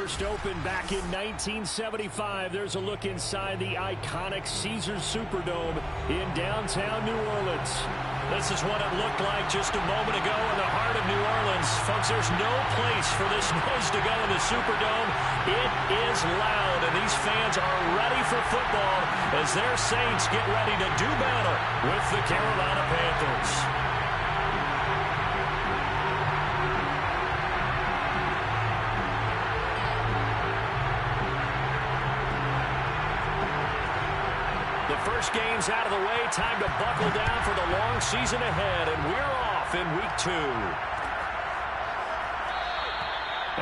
first opened back in 1975. There's a look inside the iconic Caesars Superdome in downtown New Orleans. This is what it looked like just a moment ago in the heart of New Orleans. Folks, there's no place for this noise to go in the Superdome. It is loud, and these fans are ready for football as their Saints get ready to do battle with the Carolina Panthers. First game's out of the way. Time to buckle down for the long season ahead, and we're off in week 2.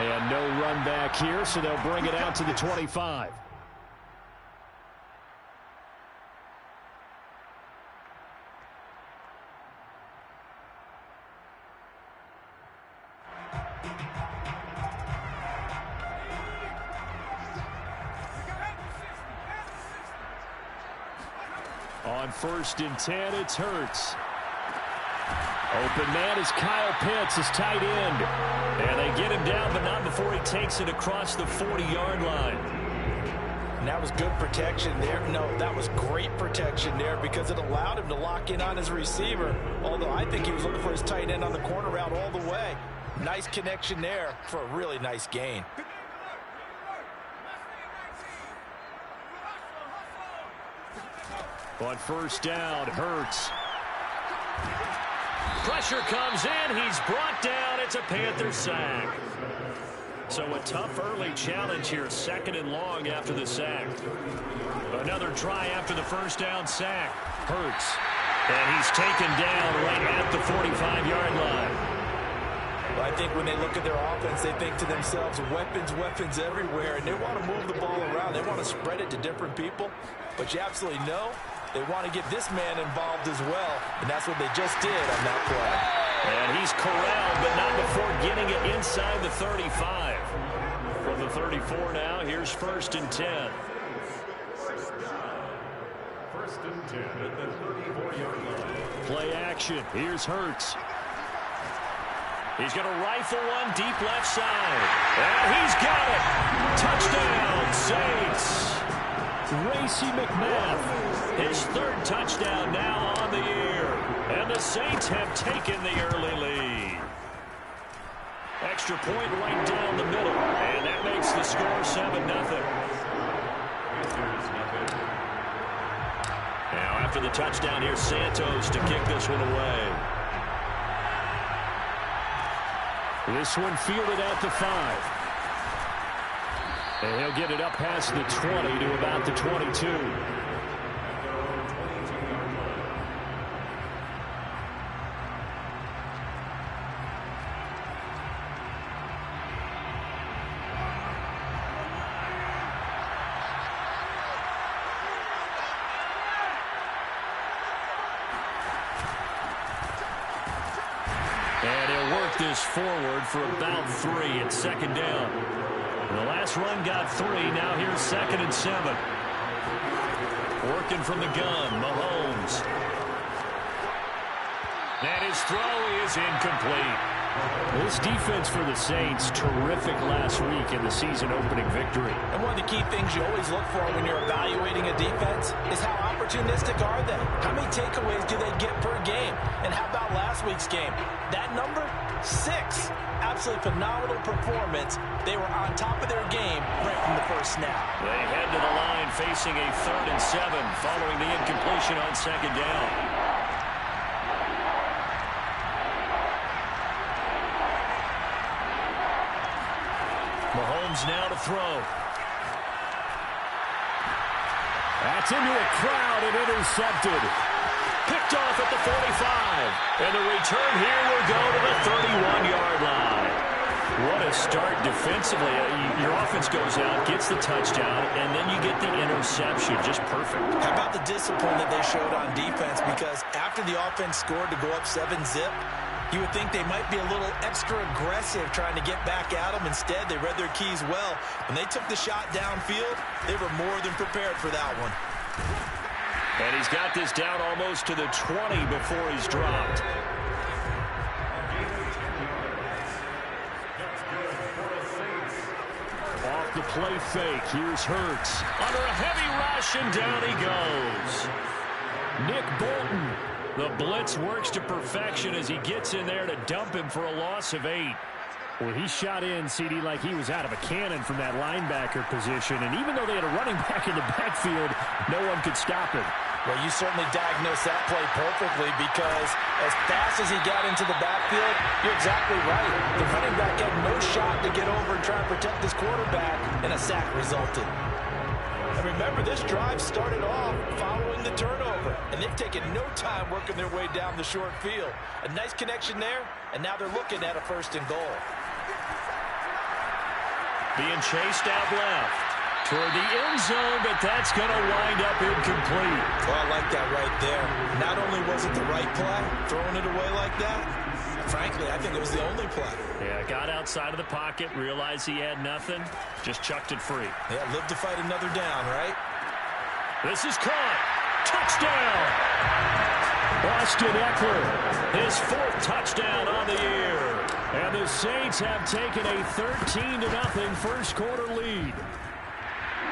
And no run back here, so they'll bring it out to the 25. On 1st and 10, it's Hurts. Open man is Kyle Pitts, his tight end. And they get him down, but not before he takes it across the 40-yard line. And that was good protection there. No, that was great protection there because it allowed him to lock in on his receiver. Although I think he was looking for his tight end on the corner route all the way. Nice connection there for a really nice gain. On 1st down, Hurts. Pressure comes in. He's brought down. It's a Panther sack. So a tough early challenge here. 2nd and long after the sack. Another try after the 1st down sack. Hurts. And he's taken down right at the 45-yard line. Well, I think when they look at their offense, they think to themselves, weapons, weapons everywhere. And they want to move the ball around. They want to spread it to different people. But you absolutely know they want to get this man involved as well, and that's what they just did on that play. And he's corralled, but not before getting it inside the 35. From the 34 now, here's 1st and 10. 1st and 10 at the 34-yard line. Play action. Here's Hurts. He's going to rifle one deep left side. And he's got it. Touchdown, Saints. Racey McMath, his 3rd touchdown now on the year. And the Saints have taken the early lead. Extra point right down the middle. And that makes the score 7-0. Now after the touchdown, here's Santos to kick this one away. This one fielded at the 5. And he'll get it up past the 20 to about the 22. And he'll work this forward for about 3 at 2nd down. The last run got 3. Now here's 2nd and 7. Working from the gun, Mahomes. And his throw is incomplete. This defense for the Saints, terrific last week in the season-opening victory. And one of the key things you always look for when you're evaluating a defense is how opportunistic are they? How many takeaways do they get per game? And how about last week's game? That number, 6. Absolutely phenomenal performance. They were on top of their game right from the first snap. They head to the line facing a 3rd and 7 following the incompletion on 2nd down. Mahomes now to throw. That's into a crowd and intercepted. Picked off at the 45. And the return here will go to the 31-yard line. What a start defensively. Your offense goes out, gets the touchdown, and then you get the interception. Just perfect. How about the discipline that they showed on defense? Because after the offense scored to go up 7-zip, you would think they might be a little extra aggressive trying to get back at them. Instead, they read their keys well. When they took the shot downfield, they were more than prepared for that one. And he's got this down almost to the 20 before he's dropped. play fake. Here's Hurts. Under a heavy rush, and down he goes. Nick Bolton. The blitz works to perfection as he gets in there to dump him for a loss of 8. Well, he shot in, CD, like he was out of a cannon from that linebacker position. And even though they had a running back in the backfield, no one could stop him. Well, you certainly diagnosed that play perfectly because as fast as he got into the backfield, you're exactly right. The running back had no shot to get over and try and protect his quarterback, and a sack resulted. And remember, this drive started off following the turnover, and they've taken no time working their way down the short field. A nice connection there, and now they're looking at a 1st and goal. Being chased out left toward the end zone, but that's going to wind up incomplete. Well, I like that right there. Not only was it the right play, throwing it away like that, frankly, I think it was the only play. Yeah, got outside of the pocket, realized he had nothing, just chucked it free. Yeah, live to fight another down, right? This is caught. Touchdown! Austin Eckler, his 4th touchdown on the year. And the Saints have taken a 13-0 first quarter lead.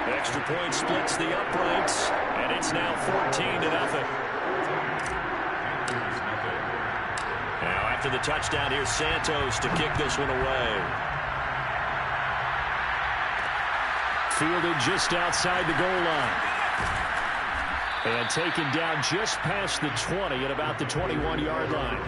Extra point splits the uprights, and it's now 14-0. Now after the touchdown, here's Santos to kick this one away. Fielded just outside the goal line. And taken down just past the 20 at about the 21-yard line.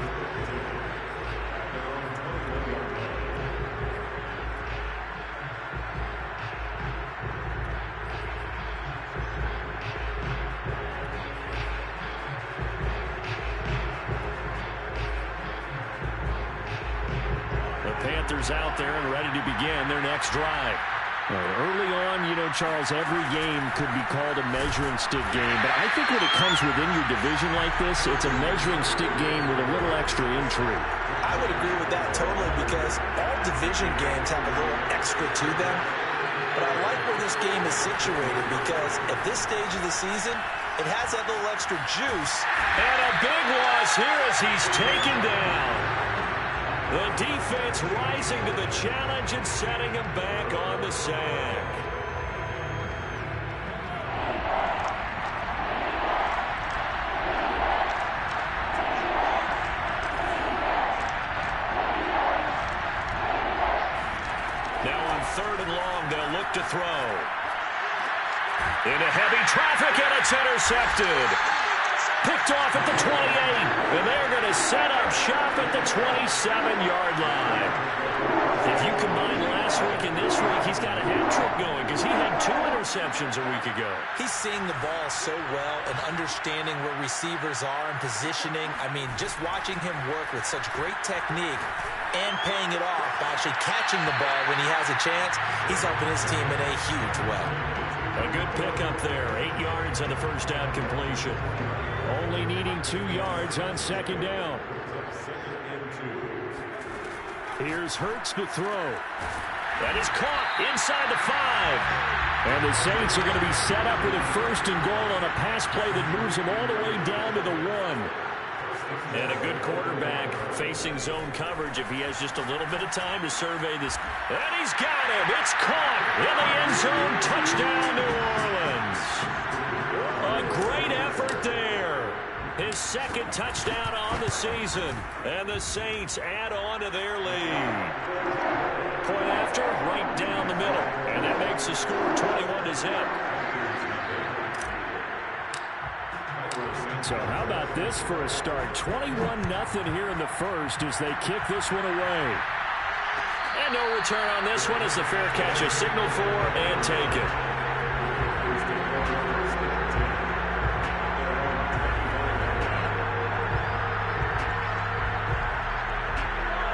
Panthers out there and ready to begin their next drive. Early on, you know, Charles, every game could be called a measuring stick game. But I think when it comes within your division like this, it's a measuring stick game with a little extra intrigue. I would agree with that totally because all division games have a little extra to them. But I like where this game is situated because at this stage of the season, it has that little extra juice. And a big loss here as he's taken down. The defense rising to the challenge and setting him back on the sack. Now on 3rd and long, they'll look to throw. Into heavy traffic, and it's intercepted. Picked off at the 28, and they're going to set up shop at the 27-yard line. If you combine last week and this week, he's got a hat trick going because he had 2 interceptions a week ago. He's seeing the ball so well and understanding where receivers are and positioning. I mean, just watching him work with such great technique and paying it off by actually catching the ball when he has a chance, he's helping his team in a huge way. A good pickup there, 8 yards on the first down completion. Only needing 2 yards on 2nd down. Here's Hurts to throw. That is caught inside the 5. And the Saints are going to be set up with a 1st and goal on a pass play that moves them all the way down to the 1. And a good quarterback facing zone coverage if he has just a little bit of time to survey this. And he's got him. It's caught in the end zone. Touchdown, New Orleans. A great effort there. His 2nd touchdown on the season. And the Saints add on to their lead. Point after, right down the middle. And that makes the score 21-0. So how about this for a start? 21-0 here in the first as they kick this one away. And no return on this one as the fair catch is signaled for and taken.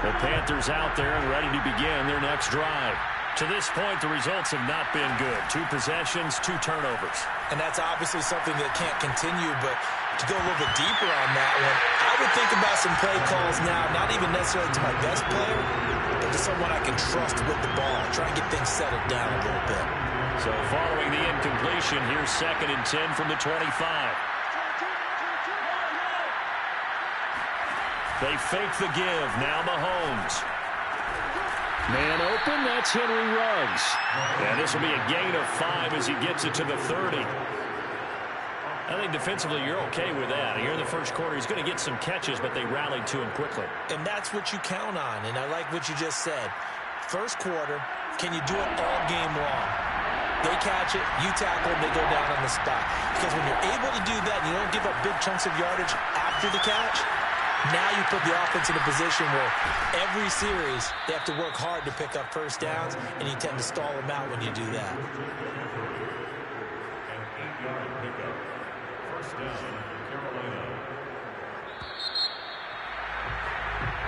The Panthers out there and ready to begin their next drive. To this point, the results have not been good. 2 possessions, 2 turnovers. And that's obviously something that can't continue, but to go a little bit deeper on that one, I would think about some play calls now, not even necessarily to my best player, but to someone I can trust with the ball. Try and get things settled down a little bit. So following the incompletion, here's 2nd and 10 from the 25. They fake the give. Now Mahomes. Man open, that's Henry Ruggs. And this will be a gain of 5 as he gets it to the 30. I think defensively you're okay with that. Here in the first quarter, he's going to get some catches, but they rallied to him quickly. And that's what you count on, and I like what you just said. First quarter, can you do it all game long? They catch it, you tackle them, they go down on the spot. Because when you're able to do that and you don't give up big chunks of yardage after the catch, now you put the offense in a position where every series they have to work hard to pick up first downs, and you tend to stall them out when you do that.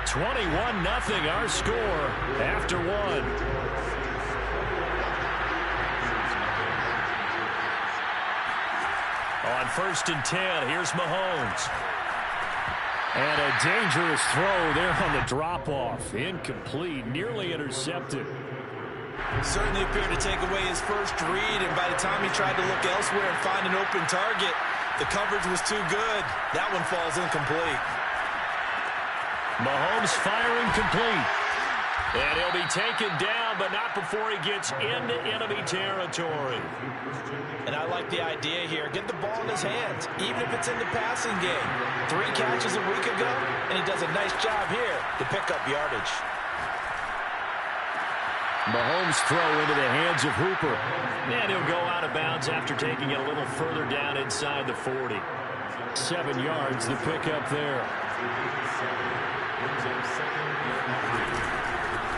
21-0 our score after 1. On 1st and 10, here's Mahomes. And a dangerous throw there on the drop-off. Incomplete, nearly intercepted. Certainly appeared to take away his first read, and by the time he tried to look elsewhere and find an open target, the coverage was too good. That one falls incomplete. Mahomes firing complete. And he'll be taken down, but not before he gets into enemy territory. And I like the idea here. Get the ball in his hands, even if it's in the passing game. 3 catches a week ago, and he does a nice job here to pick up yardage. Mahomes throw into the hands of Hooper. And he'll go out of bounds after taking it a little further down inside the 40. 7 yards, the pickup there.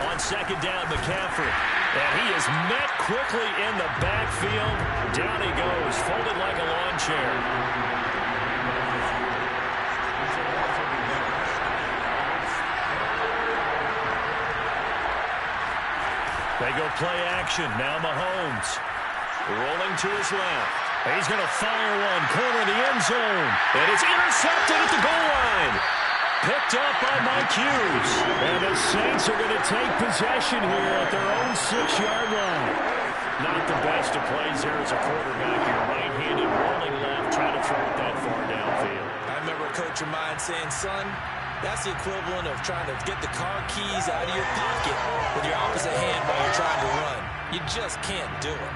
On 2nd down, McCaffrey. And he is met quickly in the backfield. Down he goes, folded like a lawn chair. They go play action. Now Mahomes. Rolling to his left. He's going to fire one. Corner of the end zone. And it's intercepted at the goal line. Picked up by Mike Hughes. And the Saints are going to take possession here at their own 6-yard line. Not the best of plays there as a quarterback. You're right-handed, rolling left, trying to throw it that far downfield. I remember a coach of mine saying, son, that's the equivalent of trying to get the car keys out of your pocket with your opposite hand while you're trying to run. You just can't do it.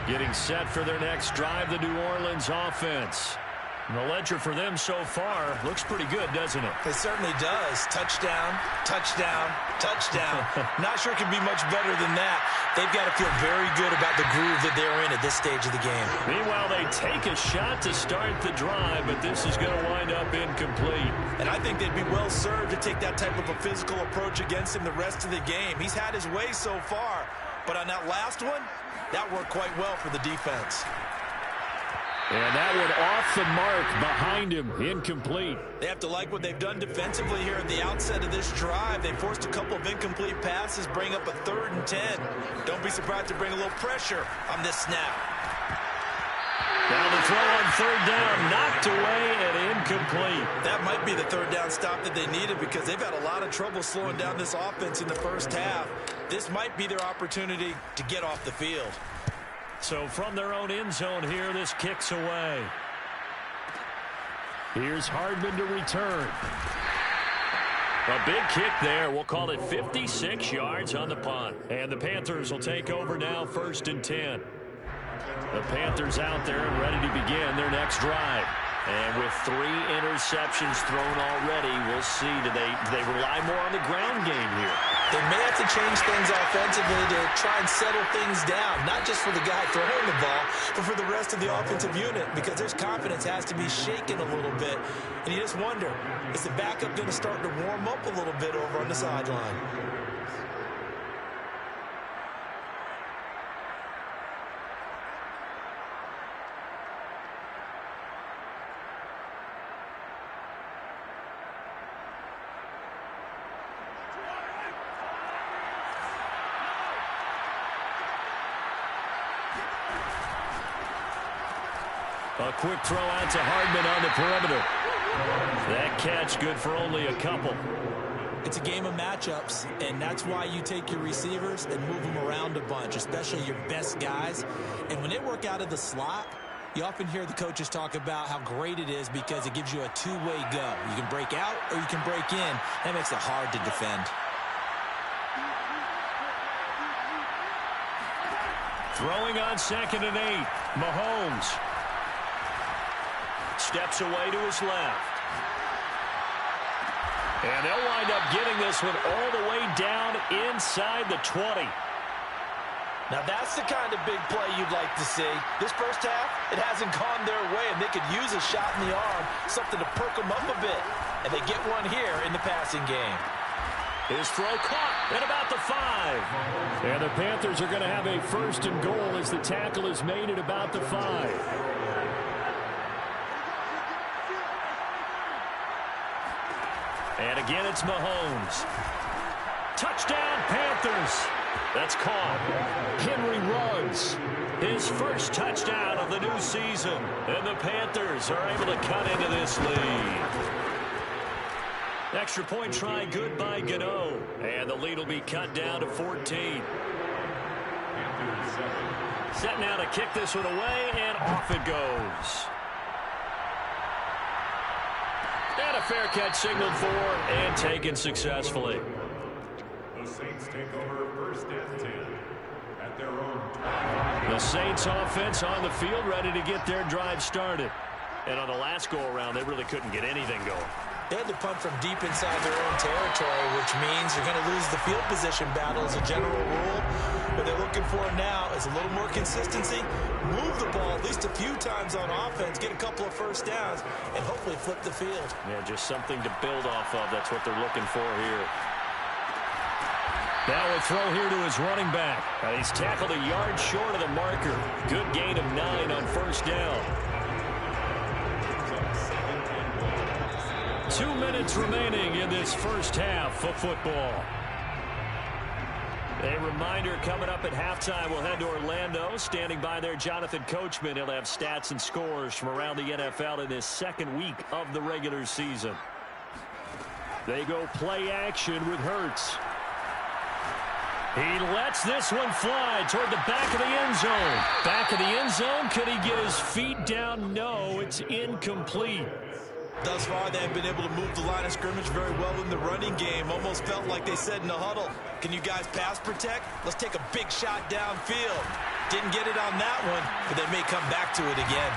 Getting set for their next drive, the New Orleans offense. And the ledger for them so far looks pretty good, doesn't it? It certainly does. Touchdown, touchdown, touchdown. Not sure it can be much better than that. They've got to feel very good about the groove that they're in at this stage of the game. Meanwhile, they take a shot to start the drive, but this is going to wind up incomplete. And I think they'd be well served to take that type of a physical approach against him the rest of the game. He's had his way so far, but on that last one, that worked quite well for the defense. And that one off the mark behind him, incomplete. They have to like what they've done defensively here at the outset of this drive. They forced a couple of incomplete passes, bring up a 3rd and 10. Don't be surprised to bring a little pressure on this snap. Now the throw on 3rd down, knocked away and incomplete. That might be the 3rd down stop that they needed because they've had a lot of trouble slowing down this offense in the first half. This might be their opportunity to get off the field. So from their own end zone here, this kicks away. Here's Hardman to return. A big kick there. We'll call it 56 yards on the punt. And the Panthers will take over now, 1st and 10. The Panthers out there and ready to begin their next drive. And with 3 interceptions thrown already, we'll see. Do they rely more on the ground game here? They may have to change things offensively to try and settle things down, not just for the guy throwing the ball, but for the rest of the offensive unit, because their confidence has to be shaken a little bit. And you just wonder, is the backup going to start to warm up a little bit over on the sideline? A quick throw out to Hardman on the perimeter. That catch good for only a couple. It's a game of matchups, and that's why you take your receivers and move them around a bunch, especially your best guys. And when they work out of the slot, you often hear the coaches talk about how great it is because it gives you a two-way go. You can break out or you can break in. That makes it hard to defend. Throwing on 2nd and 8. Mahomes steps away to his left. And they'll wind up getting this one all the way down inside the 20. Now that's the kind of big play you'd like to see. This first half, it hasn't gone their way, and they could use a shot in the arm, something to perk them up a bit. And they get one here in the passing game. His throw caught at about the 5. And the Panthers are going to have a 1st and goal as the tackle is made at about the 5. And again, it's Mahomes. Touchdown, Panthers. That's caught. Henry Ruggs, his first touchdown of the new season. And the Panthers are able to cut into this lead. Extra point try good by Gano. And the lead will be cut down to 14. Set now to kick this one away, and off it goes. And a fair catch signaled for and taken successfully. The Saints take over 1st and 10 at their own 20. The Saints offense on the field ready to get their drive started. And on the last go-around, they really couldn't get anything going. They had to punt from deep inside their own territory, which means you're going to lose the field position battle as a general rule. What they're looking for now is a little more consistency, move the ball at least a few times on offense, get a couple of first downs, and hopefully flip the field. Yeah, just something to build off of. That's what they're looking for here. Now a throw here to his running back. And he's tackled a yard short of the marker. Good gain of 9 on 1st down. 2 minutes remaining in this first half of football. A reminder coming up at halftime, we'll head to Orlando. Standing by there, Jonathan Coachman. He'll have stats and scores from around the NFL in this 2nd week of the regular season. They go play action with Hurts. He lets this one fly toward the back of the end zone. Back of the end zone. Could he get his feet down? No, it's incomplete. Thus far, they have been able to move the line of scrimmage very well in the running game. Almost felt like they said in the huddle, can you guys pass protect? Let's take a big shot downfield. Didn't get it on that one, but they may come back to it again.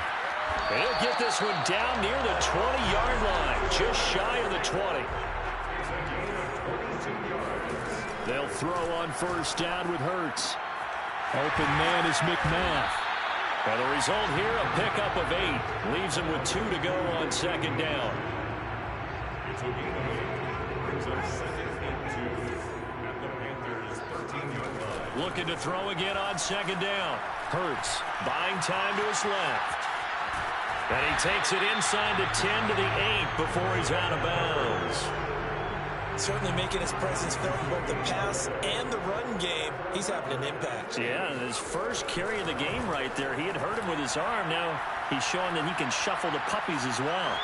He'll get this one down near the 20-yard line, just shy of the 20. They'll throw on 1st down with Hurts. Open man is McMath. And the result here, a pickup of 8. Leaves him with 2 to go on 2nd down. It's a gain of 8. Brings up 2nd and 2 at the Panthers' 13-yard line. Looking to throw again on 2nd down. Hurts buying time to his left. And he takes it inside the 10 to the 8 before he's out of bounds. Certainly making his presence felt in both the pass and the run game. He's having an impact. Yeah, and his first carry of the game right there. He had hurt him with his arm. Now he's showing that he can shuffle the puppies as well.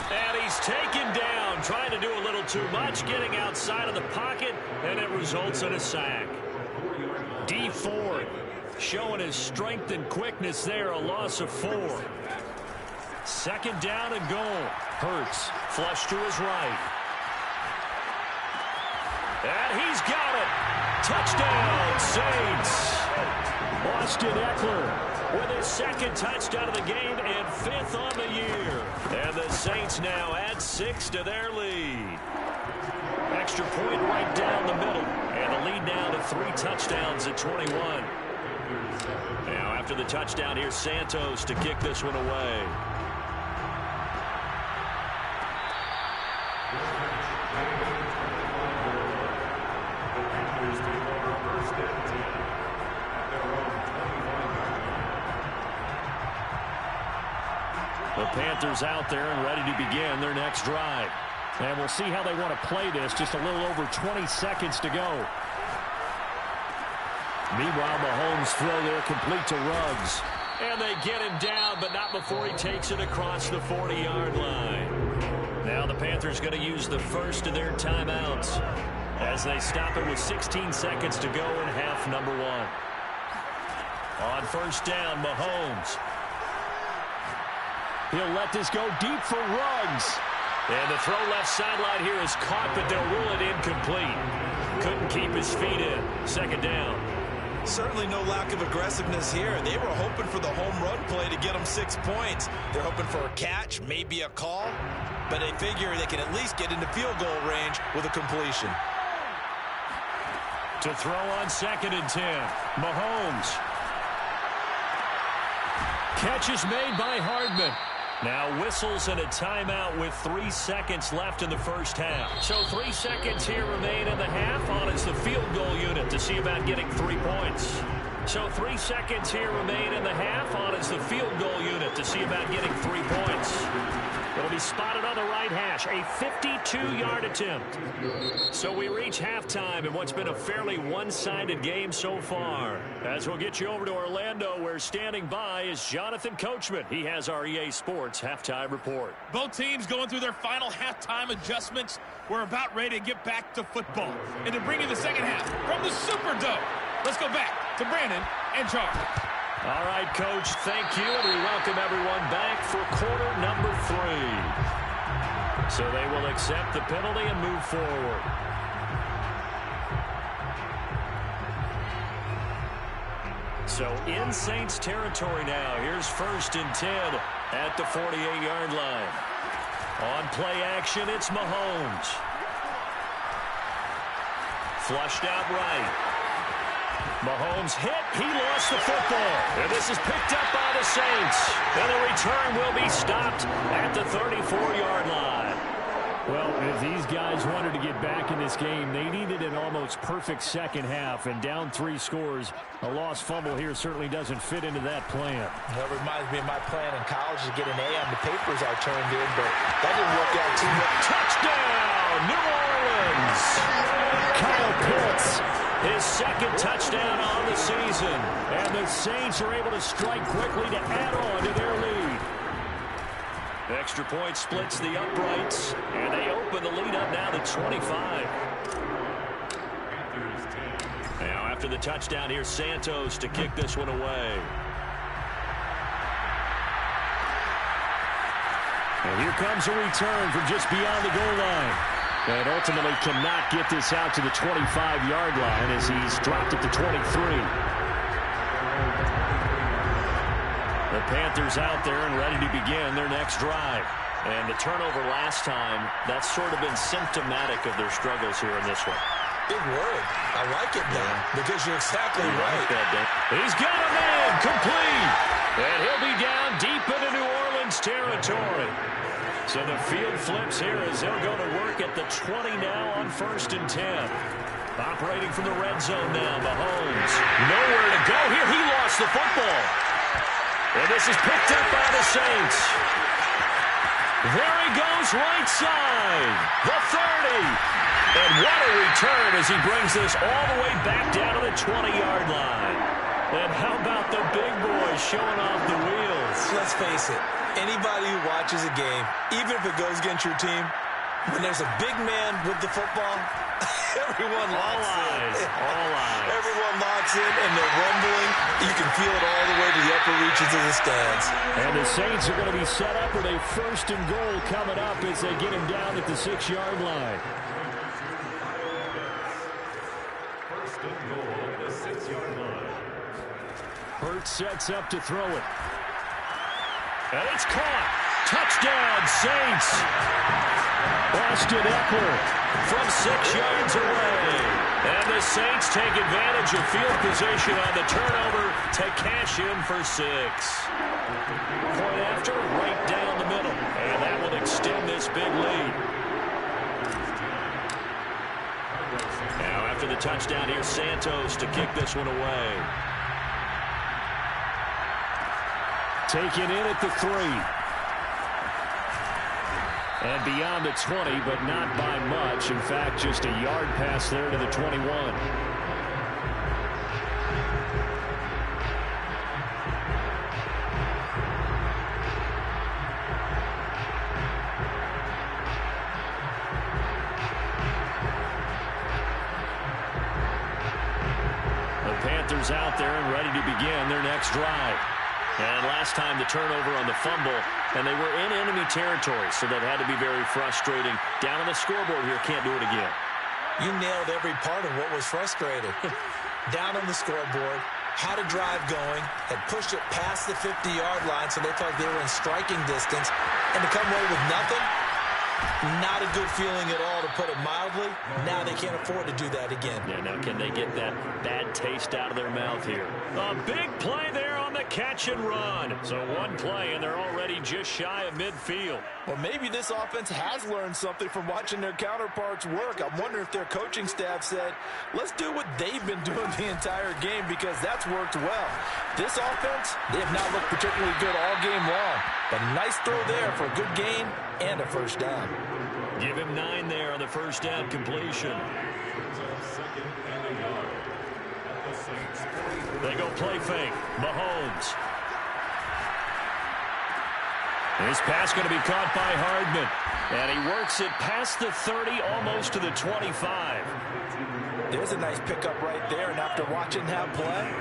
And he's taken down, trying to do a little too much, getting outside of the pocket, and it results in a sack. Dee Ford showing his strength and quickness there, a loss of 4. 2nd down and goal. Hurts flush to his right. And he's got it. Touchdown, Saints. Austin Eckler with his 2nd touchdown of the game and 5th on the year. And the Saints now add 6 to their lead. Extra point right down the middle. And the lead now to 3 touchdowns at 21. Now after the touchdown, here's Santos to kick this one away. The Panthers out there and ready to begin their next drive. And we'll see how they want to play this. Just a little over 20 seconds to go. Meanwhile, Mahomes throw there complete to Ruggs. And they get him down, but not before he takes it across the 40-yard line. Now the Panthers going to use the first of their timeouts as they stop it with 16 seconds to go in half number 1. On 1st down, Mahomes. He'll let this go deep for Ruggs. And the throw left sideline here is caught, but they'll rule it incomplete. Couldn't keep his feet in. 2nd down. Certainly no lack of aggressiveness here. They were hoping for the home run play to get them 6 points. They're hoping for a catch, maybe a call, but they figure they can at least get into field goal range with a completion. To throw on 2nd and 10, Mahomes. Catch is made by Hardman. Now whistles and a timeout with 3 seconds left in the first half. So 3 seconds here remain in the half. On is the field goal unit to see about getting 3 points. So 3 seconds here remain in the half. On is the field goal unit to see about getting 3 points. It'll be spotted on the right hash. A 52-yard attempt. So we reach halftime in what's been a fairly one-sided game so far. As we'll get you over to Orlando, where standing by is Jonathan Coachman. He has our EA Sports halftime report. Both teams going through their final halftime adjustments. We're about ready to get back to football. And to bring you the second half from the Superdome, let's go back to Brandon and Charles. All right, Coach, thank you, and we welcome everyone back for quarter number 3. So they will accept the penalty and move forward. So in Saints territory now. Here's 1st and 10 at the 48-yard line. On play action, it's Mahomes. Flushed out right. Mahomes hit. He lost the football. And this is picked up by the Saints. And the return will be stopped at the 34-yard line. Well, if these guys wanted to get back in this game, they needed an almost perfect second half. And down 3 scores, a lost fumble here certainly doesn't fit into that plan. That reminds me of my plan in college to get an A on the papers I turned in, but that didn't work out too much. Touchdown, New Orleans. Kyle Pitts. His 2nd touchdown on the season. And the Saints are able to strike quickly to add on to their lead. Extra point splits the uprights. And they open the lead up now to 25. Now after the touchdown, here's Santos to kick this one away. And here comes a return from just beyond the goal line. And ultimately cannot get this out to the 25-yard line as he's dropped it to 23. The Panthers out there and ready to begin their next drive. And the turnover last time, that's sort of been symptomatic of their struggles here in this one. Big word. I like it now because you're exactly right. He's got a man complete. And he'll be down deep into New Orleans territory. So the field flips here as they'll go to work at the 20 now on 1st and 10. Operating from the red zone now, Mahomes. Nowhere to go here. He lost the football. And this is picked up by the Saints. There he goes right side. The 30. And what a return as he brings this all the way back down to the 20-yard line. And how about the big boys showing off the wheels? Let's face it. Anybody who watches a game, even if it goes against your team, when there's a big man with the football, everyone locks in. All eyes. Everyone locks in, and they're rumbling. You can feel it all the way to the upper reaches of the stands. And the Saints are going to be set up with a 1st and goal coming up as they get him down at the 6-yard line. 1st and goal at the 6-yard line. Hurts sets up to throw it. And it's caught. Touchdown, Saints. Austin Eckler from 6 yards away. And the Saints take advantage of field position on the turnover to cash in for 6. Point after, right down the middle. And that will extend this big lead. Now after the touchdown, here's Santos to kick this one away. Taken in at the 3. And beyond the 20, but not by much. In fact, just a yard pass there to the 21. The Panthers out there and ready to begin their next drive. And last time the turnover on the fumble, and they were in enemy territory, so that had to be very frustrating. Down on the scoreboard here, can't do it again. You nailed every part of what was frustrating. down on the scoreboard, had a drive going, had pushed it past the 50-yard line so they felt like they were in striking distance, and to come away with nothing, not a good feeling at all, to put it mildly. Now they can't afford to do that again. Yeah, now can they get that bad taste out of their mouth here? A big play there on the catch and run. So one play, and they're already just shy of midfield. Well, maybe this offense has learned something from watching their counterparts work. I'm wondering if their coaching staff said, let's do what they've been doing the entire game, because that's worked well. This offense, they have not looked particularly good all game long. But nice throw there for a good gain and a first down. Give him 9 there on the first down completion. They go play fake. Mahomes. This pass going to be caught by Hardman. And he works it past the 30, almost to the 25. There's a nice pickup right there. And after watching that play,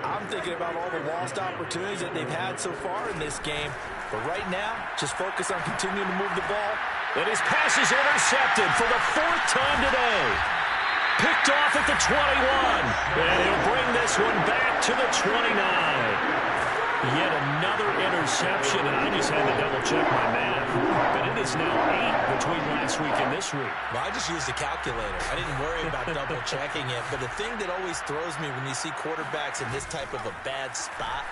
I'm thinking about all the lost opportunities that they've had so far in this game. But right now, just focus on continuing to move the ball. And his pass is intercepted for the 4th time today. Picked off at the 21. And he'll bring this one back to the 29. Yet another interception, and I just had to double-check my math. But it is now 8 between last week and this week. Well, I just used a calculator. I didn't worry about double-checking it. But the thing that always throws me when you see quarterbacks in this type of a bad spot,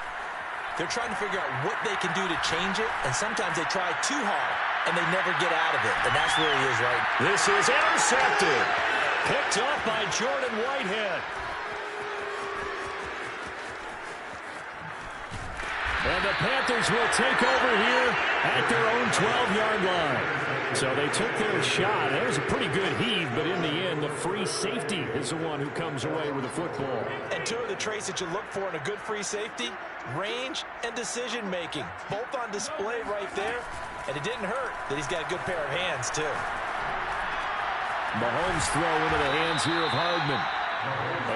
they're trying to figure out what they can do to change it, and sometimes they try too hard, and they never get out of it. And that's where he is right now. This is intercepted. Picked up by Jordan Whitehead. And the Panthers will take over here at their own 12-yard line. So they took their shot. That was a pretty good heave, but in the end, the free safety is the one who comes away with the football. And two of the traits that you look for in a good free safety, range and decision-making. Both on display right there. And it didn't hurt that he's got a good pair of hands, too. Mahomes throw into the hands here of Hardman.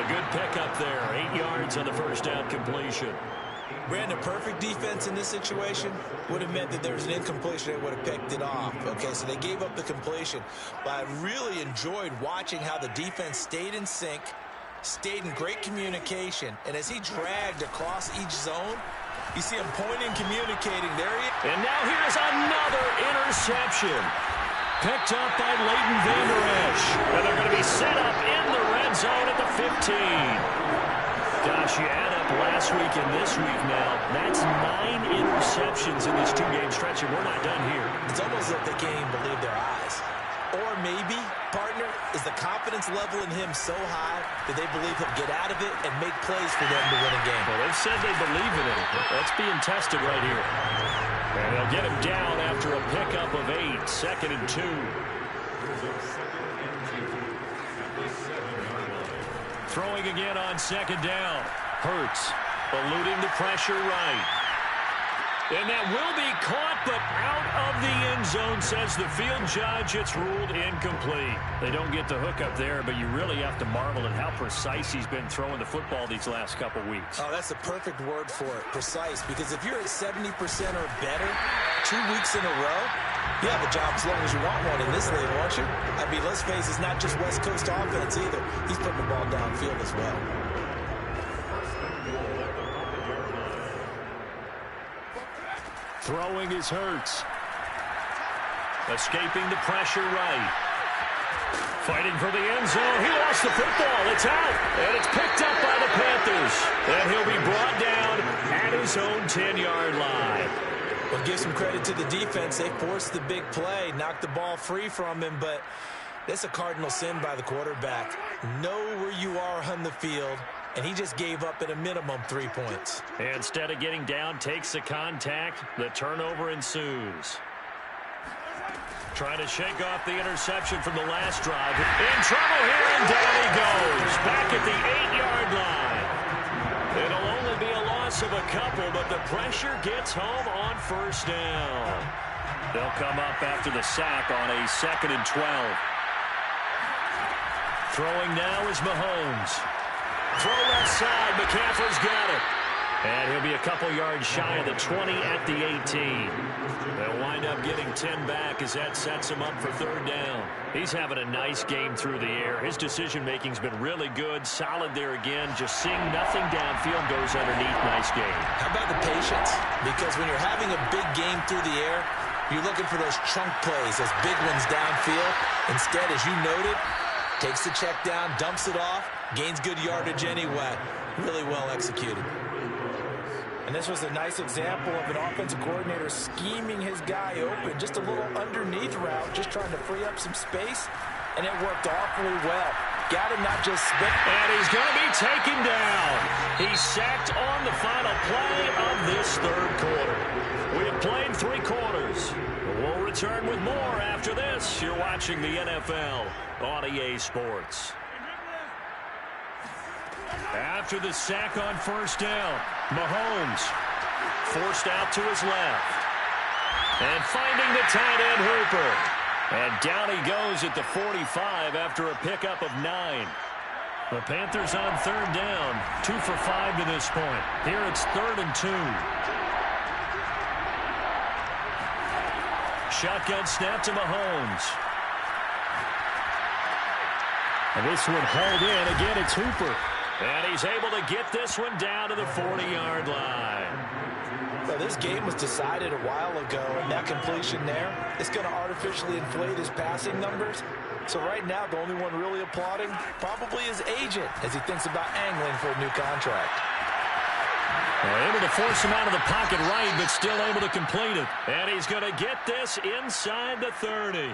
A good pickup there. 8 yards on the first down completion. Brandon, perfect defense in this situation would have meant that there was an incompletion. They would have picked it off. Okay, so they gave up the completion. But I really enjoyed watching how the defense stayed in sync, stayed in great communication. And as he dragged across each zone, you see him pointing, communicating. There he is. And now here's another interception. Picked up by Leighton Vander Esch. And they're going to be set up in the red zone at the 15. Gosh, you add up last week and this week now. That's 9 interceptions in this 2-game stretch, and we're not done here. It's almost like they can't even believe their eyes. Or maybe, partner, is the confidence level in him so high that they believe he'll get out of it and make plays for them to win a game. Well, they've said they believe in it. That's being tested right here. And they'll get him down after a pickup of 8, 2nd and 2. Throwing again on 2nd down. Hurts eluding the pressure right. And that will be caught, but out of the end zone, says the field judge. It's ruled incomplete. They don't get the hook up there, but you really have to marvel at how precise he's been throwing the football these last couple weeks. Oh, that's the perfect word for it, precise, because if you're at 70% or better 2 weeks in a row, you have a job as long as you want one in this league, won't you? I mean, let's face it, it's not just West Coast offense either. He's putting the ball downfield as well. Throwing is Hurts. Escaping the pressure right. Fighting for the end zone. He lost the football. It's out. And it's picked up by the Panthers. And he'll be brought down at his own 10-yard line. Well, give some credit to the defense. They forced the big play, knocked the ball free from him, but that's a cardinal sin by the quarterback. Know where you are on the field, and he just gave up at a minimum 3 points. Instead of getting down, takes the contact. The turnover ensues. Trying to shake off the interception from the last drive. In trouble here, and down he goes. Back at the 8-yard line. It'll only be a loss of a couple, but the pressure gets home on first down. They'll come up after the sack on a 2nd and 12. Throwing now is Mahomes. Throw left side. McCaffrey's got it. And he'll be a couple yards shy of the 20 at the 18. They'll wind up getting 10 back as that sets him up for third down. He's having a nice game through the air. His decision-making's been really good. Solid there again. Just seeing nothing downfield, goes underneath. Nice game. How about the patience? Because when you're having a big game through the air, you're looking for those chunk plays, those big ones downfield. Instead, as you noted, takes the check down, dumps it off, gains good yardage anyway. Really well executed. And this was a nice example of an offensive coordinator scheming his guy open. Just a little underneath route, just trying to free up some space, and it worked awfully well. Got him not just spit. And he's going to be taken down. He's sacked on the final play of this third quarter. We have played 3 quarters. We'll return with more after this. You're watching the NFL on EA Sports. After the sack on first down, Mahomes forced out to his left. And finding the tight end Hooper. And down he goes at the 45 after a pickup of 9. The Panthers on third down, 2 for 5 to this point. Here it's 3rd and 2. Shotgun snap to Mahomes. And this one hauled in. Again, it's Hooper. And he's able to get this one down to the 40-yard line. Well, this game was decided a while ago, and that completion there is going to artificially inflate his passing numbers. So right now, the only one really applauding probably his agent as he thinks about angling for a new contract. Well, able to force him out of the pocket right, but still able to complete it. And he's going to get this inside the 30.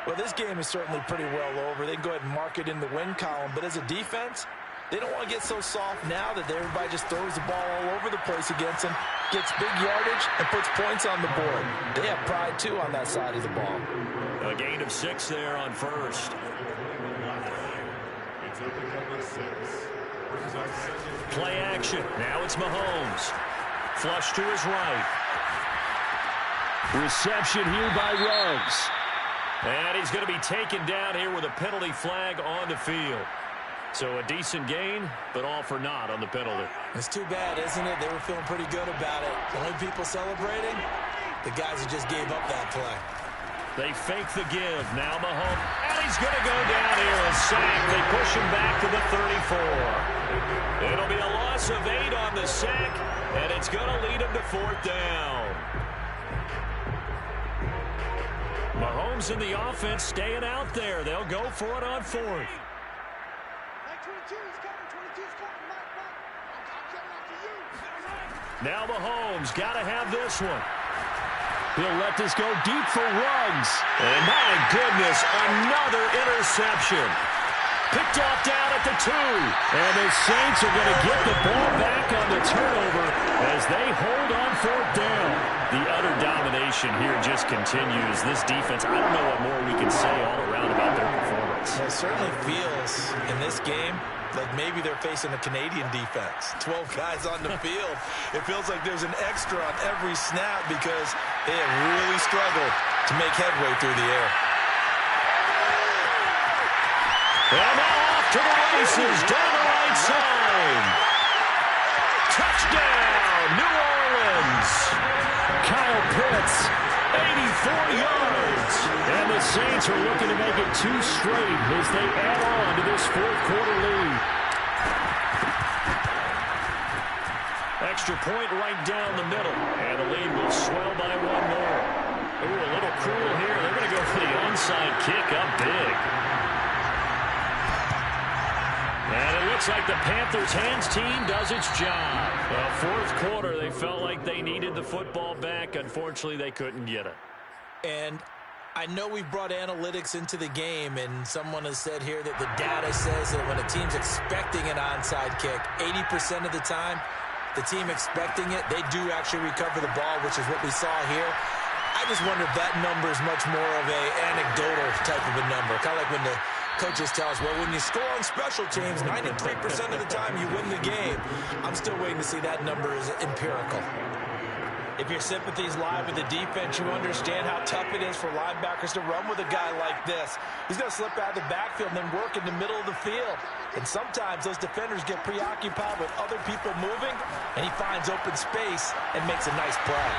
Well, this game is certainly pretty well over. They can go ahead and mark it in the win column, but as a defense, they don't want to get so soft now that everybody just throws the ball all over the place against them, gets big yardage, and puts points on the board. They have pride, too, on that side of the ball. A gain of 6 there on first. It's up to number 6. Brings up second. Play action. Now it's Mahomes. Flush to his right. Reception here by Ruggs. And he's going to be taken down here with a penalty flag on the field. So a decent gain, but all for naught on the penalty. It's too bad, isn't it? They were feeling pretty good about it. The only people celebrating, the guys who just gave up that play. They fake the give. Now Mahomes. And he's going to go down here and sack. They push him back to the 34. It'll be a loss of 8 on the sack, and it's going to lead him to 4th down. Mahomes and the offense staying out there. They'll go for it on 4th. Now Mahomes got to have this one. He'll let this go deep for Ruggs. And my goodness, another interception. Picked off down at the 2. And the Saints are going to get the ball back on the turnover as they hold on 4th down. The utter domination here just continues. This defense, I don't know what more we can say all around about their performance. Well, it certainly feels in this game like maybe they're facing a Canadian defense. 12 guys on the field. It feels like there's an extra on every snap because they have really struggled to make headway through the air. And now off to the races down the right side. Touchdown, New Orleans. Kyle Pitts, 84 yards. And the Saints are looking to make it 2 straight as they add on to this 4th quarter lead. Extra point right down the middle. And the lead will swell by 1 more. Ooh, a little cruel here. They're going to go for the onside kick up big. And it looks like the Panthers' hands team does its job. Well, 4th quarter, they felt like they needed the football back. Unfortunately, they couldn't get it. And I know we've brought analytics into the game, and someone has said here that the data says that when a team's expecting an onside kick, 80% of the time, the team expecting it, they do actually recover the ball, which is what we saw here. I just wonder if that number is much more of an anecdotal type of a number. Kind of like when the coaches tell us, well, when you score on special teams, 93% of the time you win the game. I'm still waiting to see that number is empirical. If your sympathies lie with the defense, you understand how tough it is for linebackers to run with a guy like this. He's going to slip out of the backfield and then work in the middle of the field. And sometimes those defenders get preoccupied with other people moving, and he finds open space and makes a nice play.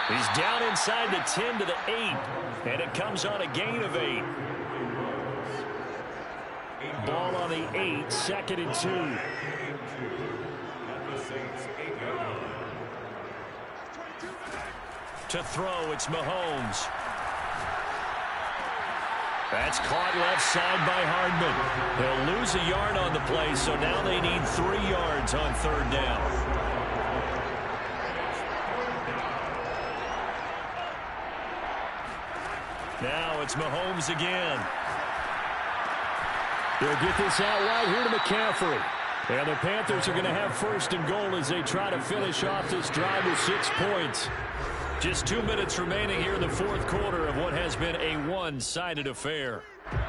He's down inside the 10 to the 8, and it comes on a gain of 8. Ball on the 8, 2nd and 2. To throw, it's Mahomes. That's caught left side by Hardman. He'll lose a yard on the play, so now they need 3 yards on 3rd down. Now it's Mahomes again. They'll get this out wide here to McCaffrey. And the Panthers are going to have 1st and goal as they try to finish off this drive with 6 points. Just 2 minutes remaining here in the 4th quarter of what has been a one-sided affair.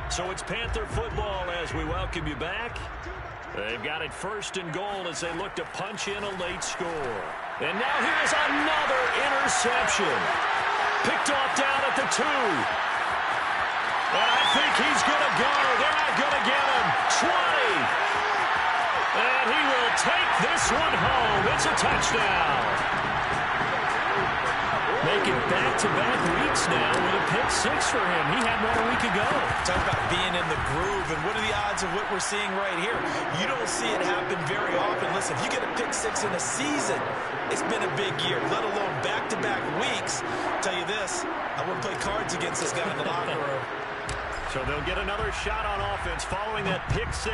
So it's Panther football as we welcome you back. They've got it 1st and goal as they look to punch in a late score. And now here's another interception. Picked off down at the 2. And I think he's going to go. They're not going to get him. 20. And he will take this one home. It's a touchdown. Making back-to-back weeks now with a pick 6 for him. He had one a week ago. Talk about being in the groove, and what are the odds of what we're seeing right here? You don't see it happen very often. Listen, if you get a pick 6 in a season, it's been a big year, let alone back-to-back weeks. I'll tell you this, I wouldn't play cards against this guy in the locker room. So they'll get another shot on offense following that pick 6,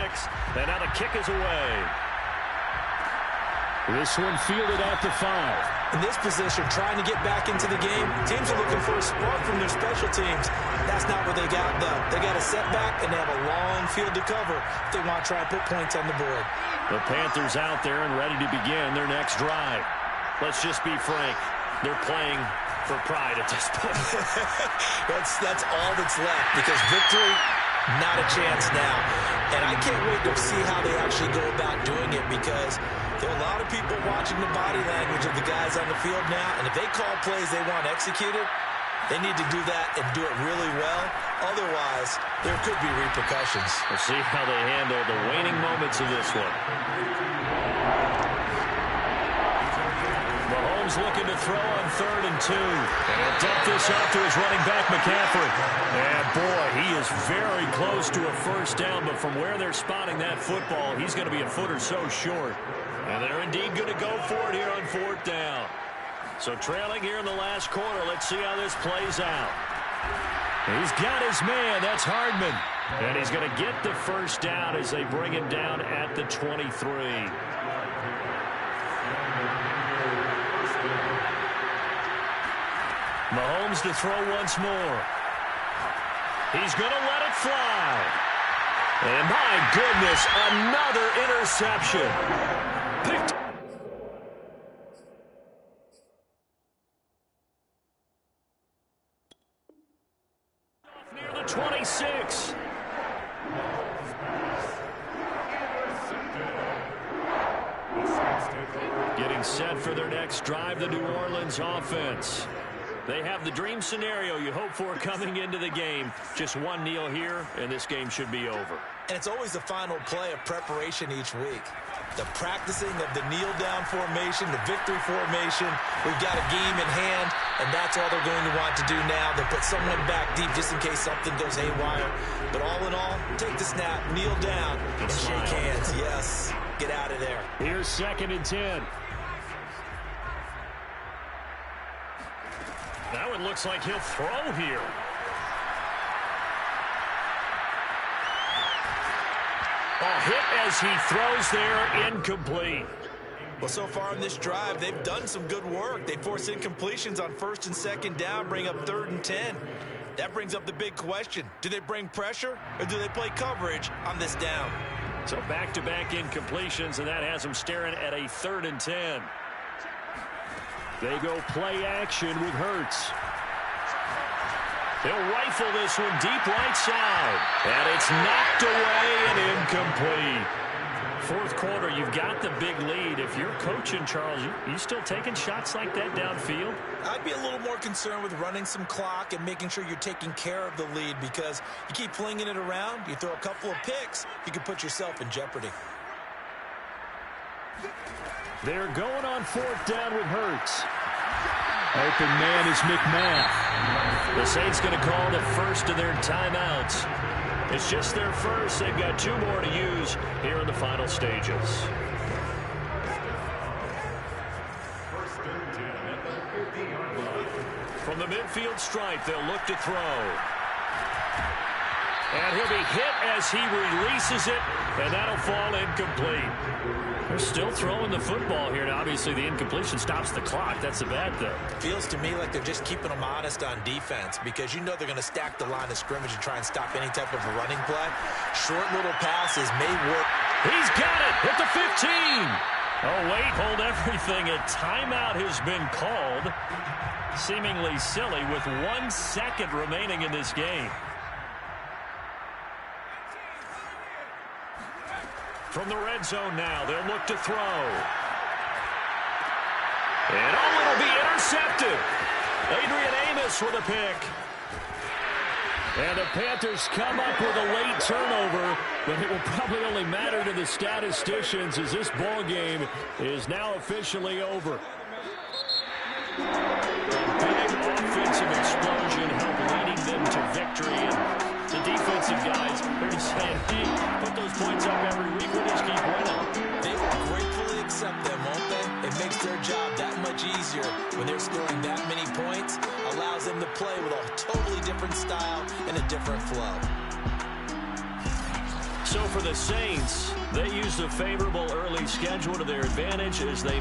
and now the kick is away. This one fielded out to 5. In this position, trying to get back into the game, teams are looking for a spark from their special teams. That's not what they got, though. They got a setback, and they have a long field to cover if they want to try and put points on the board. The Panthers out there and ready to begin their next drive. Let's just be frank. They're playing for pride at this point. That's all that's left, because victory, not a chance now. And I can't wait to see how they actually go about doing it, because there are a lot of people watching the body language of the guys on the field now, and if they call plays they want executed, they need to do that and do it really well. Otherwise, there could be repercussions. We'll see how they handle the waning moments of this one. Mahomes looking to throw on 3rd and 2. And he'll dump this off to his running back, McCaffrey. And boy, he is very close to a 1st down, but from where they're spotting that football, he's going to be a foot or so short. And they're indeed going to go for it here on 4th down. So trailing here in the last quarter, let's see how this plays out. He's got his man, that's Hardman. And he's going to get the 1st down as they bring him down at the 23. Mahomes to throw once more. He's going to let it fly. And my goodness, another interception. Picked. Near the 26. Getting set for their next drive, the New Orleans offense. They have the dream scenario you hope for coming into the game. Just one kneel here, and this game should be over. And it's always the final play of preparation each week. The practicing of the kneel-down formation, the victory formation. We've got a game in hand, and that's all they're going to want to do now. They'll put someone back deep just in case something goes haywire. But all in all, take the snap, kneel down, and shake hands. Yes, get out of there. Here's 2nd and 10. Now it looks like he'll throw here. A hit as he throws there, incomplete. Well, so far in this drive, they've done some good work. They force incompletions on 1st and 2nd down, bring up 3rd and 10. That brings up the big question. Do they bring pressure, or do they play coverage on this down? So back-to-back incompletions, and that has them staring at a 3rd and 10. They go play action with Hurts. They'll rifle this one deep right side. And it's knocked away and incomplete. fourth quarter, you've got the big lead. If you're coaching, Charles, you still taking shots like that downfield? I'd be a little more concerned with running some clock and making sure you're taking care of the lead, because you keep flinging it around, you throw a couple of picks, you can put yourself in jeopardy. They're going on fourth down with Hurts. Open man is McMath. The Saints going to call the first of their timeouts. It's just their first. They've got 2 more to use here in the final stages. First and 10 at the 50-yard line. From the midfield stripe, they'll look to throw. And he'll be hit as he releases it, and that'll fall incomplete. They're still throwing the football here. Now, obviously, the incompletion stops the clock. That's a bad thing. Feels to me like they're just keeping them honest on defense, because you know they're going to stack the line of scrimmage and try and stop any type of a running play. Short little passes may work. He's got it at the 15. Oh, wait, hold everything. A timeout has been called. Seemingly silly with 1 second remaining in this game. From the red zone now, they'll look to throw. And it'll be intercepted. Adrian Amos with a pick. And the Panthers come up with a late turnover, but it will probably only matter to the statisticians as this ball game is now officially over. Big offensive explosion helped leading them to victory. And the defensive guys are just saying, hey, put those points up every week. We'll just keep winning. They will gratefully accept them, won't they? It makes their job that much easier when they're scoring that many points. Allows them to play with a totally different style and a different flow. So for the Saints, they use the favorable early schedule to their advantage as they